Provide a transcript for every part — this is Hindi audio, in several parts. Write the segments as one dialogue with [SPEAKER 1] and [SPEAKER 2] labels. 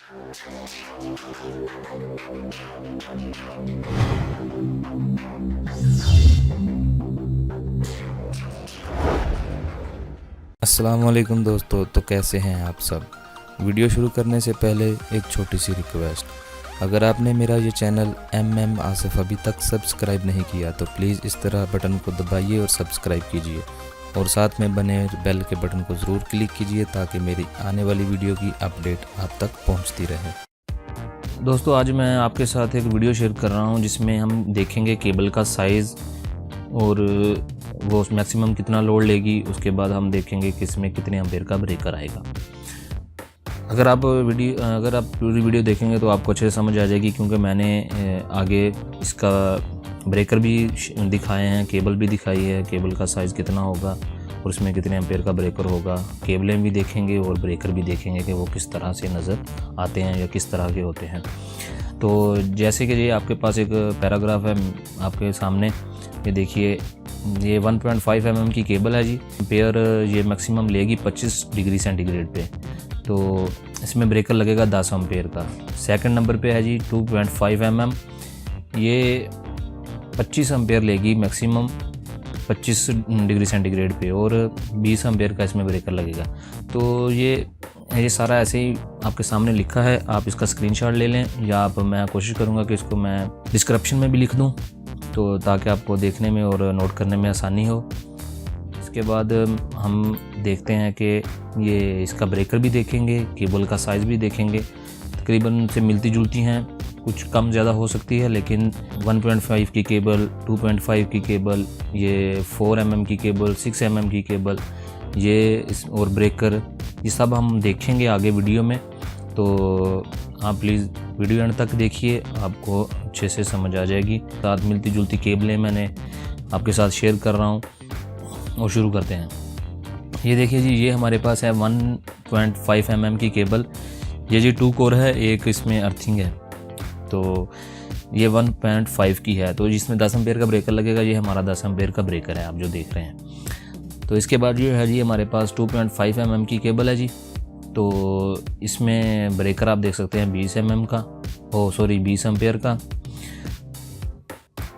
[SPEAKER 1] अस्सलामुअलैकुम दोस्तों, तो कैसे हैं आप सब। वीडियो शुरू करने से पहले एक छोटी सी रिक्वेस्ट, अगर आपने मेरा ये चैनल MM आसिफ अभी तक सब्सक्राइब नहीं किया तो प्लीज़ इस तरह बटन को दबाइए और सब्सक्राइब कीजिए और साथ में बने बेल के बटन को ज़रूर क्लिक कीजिए ताकि मेरी आने वाली वीडियो की अपडेट आप तक पहुंचती रहे। दोस्तों, आज मैं आपके साथ एक वीडियो शेयर कर रहा हूं जिसमें हम देखेंगे केबल का साइज़ और वो मैक्सिमम कितना लोड लेगी। उसके बाद हम देखेंगे कि इसमें कितने एम्पेयर का ब्रेकर आएगा। अगर आप पूरी वीडियो देखेंगे तो आपको अच्छे से समझ आ जाएगी, क्योंकि मैंने आगे इसका ब्रेकर भी दिखाए हैं, केबल भी दिखाई है, केबल का साइज़ कितना होगा और उसमें कितने एम्पेयर का ब्रेकर होगा। केबलें भी देखेंगे और ब्रेकर भी देखेंगे कि वो किस तरह से नज़र आते हैं या किस तरह के होते हैं। तो जैसे कि ये आपके पास एक पैराग्राफ है आपके सामने, ये देखिए, ये 1.5 mm की केबल है जी। एम्पेयर ये मैक्सिमम लेगी 25 डिग्री सेंटीग्रेड पे, तो इसमें ब्रेकर लगेगा 10 एम्पेयर का। सेकंड नंबर पे है जी 2.5 mm, ये 25 एम्पेयर लेगी मैक्सिमम 25 डिग्री सेंटीग्रेड पे और 20 एम्पेयर का इसमें ब्रेकर लगेगा। तो ये सारा ऐसे ही आपके सामने लिखा है, आप इसका स्क्रीनशॉट ले लें या मैं कोशिश करूँगा कि इसको मैं डिस्क्रिप्शन में भी लिख दूँ, तो ताकि आपको देखने में और नोट करने में आसानी हो। इसके बाद हम देखते हैं कि ये इसका ब्रेकर भी देखेंगे, केबल का साइज़ भी देखेंगे। तकरीबन से मिलती जुलती हैं, कुछ कम ज़्यादा हो सकती है, लेकिन 1.5 की केबल, 2.5 की केबल, ये 4 mm की केबल, 6 mm की केबल, और ब्रेकर, ये सब हम देखेंगे आगे वीडियो में। तो आप प्लीज़ वीडियो एंड तक देखिए, आपको अच्छे से समझ आ जाएगी। साथ मिलती जुलती केबलें मैंने आपके साथ शेयर कर रहा हूँ और शुरू करते हैं। ये देखिए जी, ये हमारे पास है 1.5 mm की केबल। ये जी 2 कोर है, एक इसमें अर्थिंग है, तो ये 1.5 की है। तो जिसमें 10 एम्पेयर का ब्रेकर लगेगा, ये हमारा 10 एम्पेयर का ब्रेकर है आप जो देख रहे हैं। तो इसके बाद ये है जी हमारे पास 2.5 mm की केबल है जी। तो इसमें ब्रेकर आप देख सकते हैं 20 एम्पेयर का।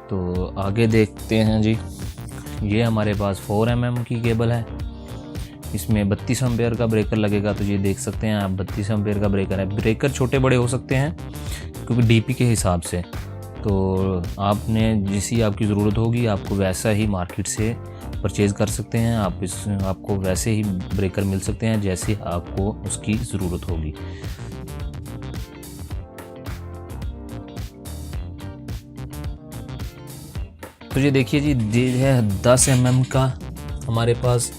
[SPEAKER 1] तो आगे देखते हैं जी, ये हमारे पास 4 mm की केबल है, इसमें 32 एम्पेयर का ब्रेकर लगेगा। तो ये देख सकते हैं आप, 32 एम्पेयर का ब्रेकर है। ब्रेकर छोटे बड़े हो सकते हैं क्योंकि DP के हिसाब से, तो आपने जैसी आपकी ज़रूरत होगी आपको वैसा ही मार्केट से परचेज़ कर सकते हैं। आपको वैसे ही ब्रेकर मिल सकते हैं जैसे आपको उसकी ज़रूरत होगी। तो ये देखिए जी, ये है 10 mm का हमारे पास।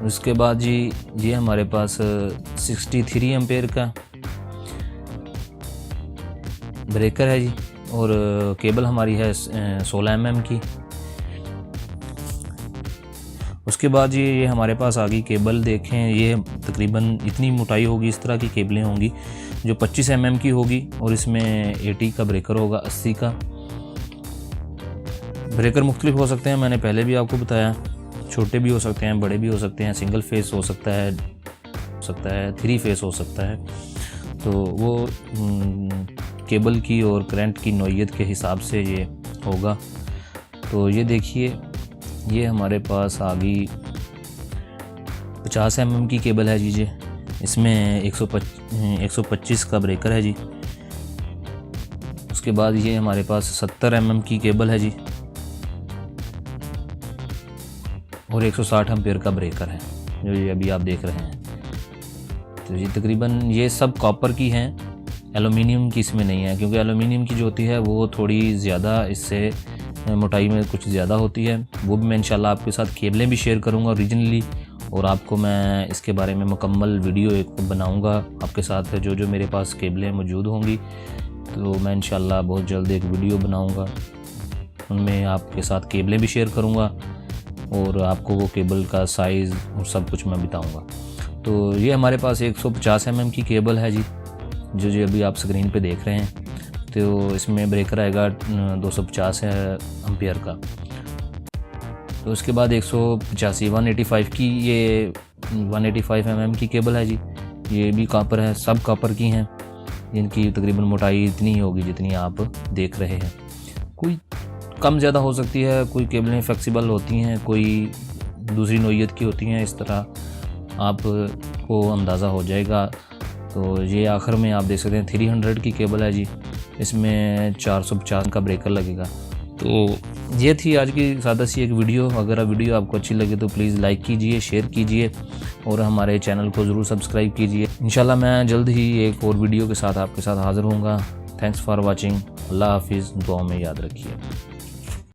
[SPEAKER 1] उसके बाद जी ये हमारे पास 63 एम्पेयर का ब्रेकर है जी, और केबल हमारी है 16 mm की। उसके बाद ये हमारे पास आ गई केबल। देखें, ये तकरीबन इतनी मोटाई होगी, इस तरह की केबलें होंगी जो 25 mm की होगी और इसमें 80 का ब्रेकर होगा, 80 का। ब्रेकर मुख्तलिफ हो सकते हैं, मैंने पहले भी आपको बताया, छोटे भी हो सकते हैं, बड़े भी हो सकते हैं, सिंगल फेस हो सकता है 3 फेस हो सकता है। तो वो केबल की और करंट की नौइयत के हिसाब से ये होगा। तो ये देखिए, ये हमारे पास आ गई 50 mm की केबल है जी। इसमें 125 का ब्रेकर है जी। उसके बाद ये हमारे पास 70 mm की केबल है जी और 160 एम्पेयर का ब्रेकर है जो ये अभी आप देख रहे हैं। तो ये तकरीबन ये सब कॉपर की हैं, एलुमिनियम की इसमें नहीं है, क्योंकि एलुमिनियम की जो होती है वो थोड़ी ज़्यादा, इससे मोटाई में कुछ ज़्यादा होती है। वो भी मैं इंशाल्लाह आपके साथ केबलें भी शेयर करूँगा ओरिजिनली, और आपको मैं इसके बारे में मुकम्मल वीडियो एक बनाऊँगा आपके साथ, जो मेरे पास केबलें मौजूद होंगी। तो मैं इंशाल्लाह बहुत जल्द एक वीडियो बनाऊँगा, उनमें आपके साथ केबलें भी शेयर करूँगा और आपको वो केबल का साइज़ और सब कुछ मैं बताऊँगा। तो ये हमारे पास 150 mm की केबल है जी, जो अभी आप स्क्रीन पे देख रहे हैं। तो इसमें ब्रेकर आएगा 250 एम्पियर का।
[SPEAKER 2] तो उसके बाद 185 की ये 185 mm की केबल है जी। ये भी कॉपर है, सब कॉपर की हैं। इनकी तकरीबन मोटाई इतनी ही होगी जितनी आप देख रहे हैं। कोई कम ज़्यादा हो सकती है, कोई केबलें फ्लेक्सिबल होती हैं, कोई दूसरी नोयत की होती हैं। इस तरह आपको अंदाज़ा हो जाएगा। तो ये आखिर में आप देख सकते हैं 300 की केबल है जी। इसमें 450 का ब्रेकर लगेगा। तो ये थी आज की सादा सी एक वीडियो। अगर वीडियो आपको अच्छी लगे तो प्लीज़ लाइक कीजिए, शेयर कीजिए और हमारे चैनल को ज़रूर सब्सक्राइब कीजिए। इंशाल्लाह मैं जल्द ही एक और वीडियो के साथ आपके साथ हाज़िर होऊंगा। Thanks for watching. अल्लाह हाफिज़। दुआ में याद रखिए।